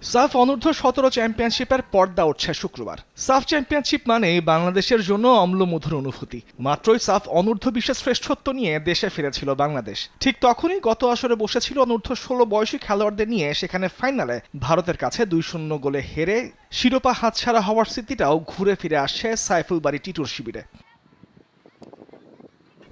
সাফ অনূর্ধ্ব-17 চ্যাম্পিয়নশিপের পর্দা উঠছে শুক্রবার। সাফ চ্যাম্পিয়নশিপ মানেই বাংলাদেশের জন্য অম্লমধুর অনুভূতি। মাত্রই সাফ অনূর্ধ্ব-20 শ্রেষ্ঠত্ব নিয়ে দেশে ফিরেছিল বাংলাদেশ। ঠিক তখনই গত আসরে বসেছিল অনূর্ধ্ব-16 বয়সী খেলোয়াড়দের নিয়ে, সেখানে ফাইনালে ভারতের কাছে 2-0 গোলে হেরে শিরোপা হাতছাড়া হওয়ার স্মৃতিটাও ঘুরে ফিরে আসছে সাইফুল বারী টিটুর শিবিরে।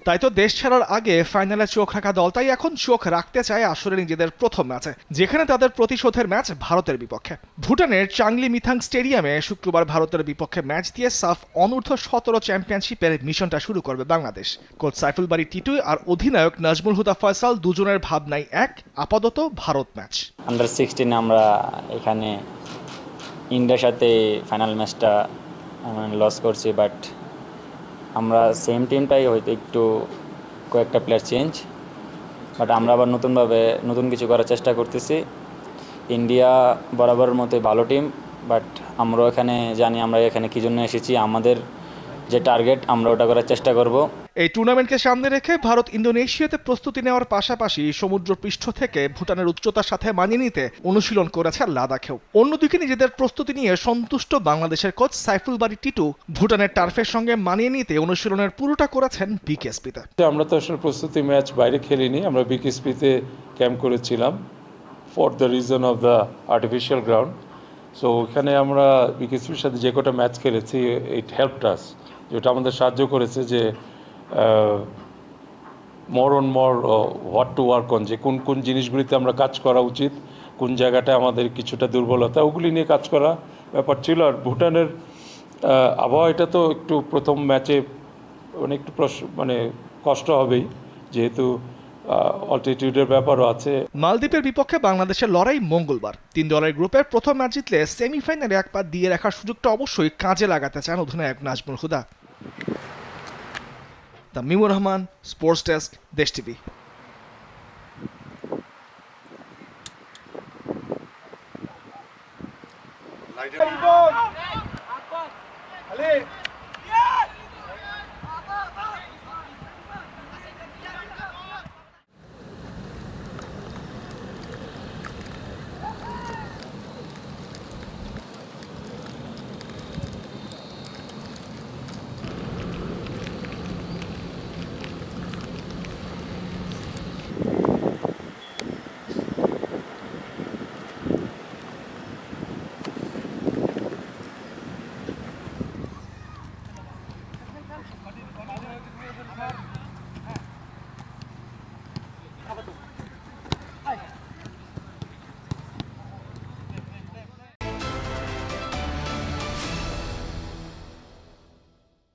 তাই তো দেশ ছাড়ার আগে ফাইনালে চোখ রাখা দলটাই এখন চোখ রাখতে চায় আসলে নিজেদের প্রথম ম্যাচে, যেখানে তাদের প্রতিশোধের ম্যাচ ভারতের বিপক্ষে। ভুটানের চাংলি মিথাং স্টেডিয়ামে শুক্রবার ভারতের বিপক্ষে ম্যাচ দিয়ে সাফ অনূর্ধ্ব-17 চ্যাম্পিয়নশিপের মিশনটা শুরু করবে বাংলাদেশ। কোচ সাইফুল বারী টিটু আর অধিনায়ক নাজমুল হুদা ফয়সাল দুজনের ভাবনাই এক, আপাতত ভারত ম্যাচ। আন্ডার 16 আমরা এখানে ইন্ডিয়ার সাথে ফাইনাল ম্যাচটা লস করছি, বাট আমরা সেম টিমটাই হয়তো একটু কয়েকটা প্লেয়ার চেঞ্জ, বাট আমরা আবার নতুন কিছু করার চেষ্টা করতেছি। ইন্ডিয়া বরাবরের মতো ভালো টিম, বাট আমরা এখানে জানি আমরা এখানে কী জন্য এসেছি, আমাদের যে টার্গেট আমরা ওটা করার চেষ্টা করব। এই টুর্নামেন্টকে সামনে রেখে ভারত ইন্দোনেশিয়াতে প্রস্তুতি নেওয়ার পাশাপাশি সমুদ্রপৃষ্ঠ থেকে ভুটানের উচ্চতার সাথে মানিয়ে নিতে অনুশীলন করেছে লাদাখেও। অন্যদিকে নিজেদের প্রস্তুতি নিয়ে সন্তুষ্ট বাংলাদেশের কোচ সাইফুল বারী টিটু ভুটানের টার্ফের সঙ্গে মানিয়ে নিতে অনুশীলনের পুরোটা করেছেন বিকেএসপিতে। আমরা তো আসলে প্রস্তুতি ম্যাচ বাইরে খেলিনি, আমরা বিকেএসপিতে ক্যাম্প করেছিলাম for the reason of the artificial ground. So ওখানে আমরা বিকেএসপির সাথে যে কটা ম্যাচ খেলেছি, ইট হেল্পড আস, যেটা আমাদের সাহায্য করেছে যে মোর হোয়াট টু ওয়ার্ক অন, যে কোন কোন জিনিসগুলিতে আমরা কাজ করা উচিত, কোন জায়গাটা আমাদের কিছুটা দুর্বলতা, ওগুলি নিয়ে কাজ করা ব্যাপার ছিল। আর ভুটানের আবহাওয়া, এটা তো একটু প্রথম ম্যাচে একটু কষ্ট হবেই, যেহেতু অল্টিটিউডের ব্যাপারও আছে। মালদ্বীপের বিপক্ষে বাংলাদেশের লড়াই মঙ্গলবার। 3 দলের গ্রুপের প্রথম ম্যাচ জিতলে সেমিফাইনালে এক পা দিয়ে রাখার সুযোগটা অবশ্যই কাজে লাগাতে চান অধিনায়ক নাজমুল হুদা। তামিমুর রহমান, স্পোর্টস ডেস্ক, দেশ টিভি।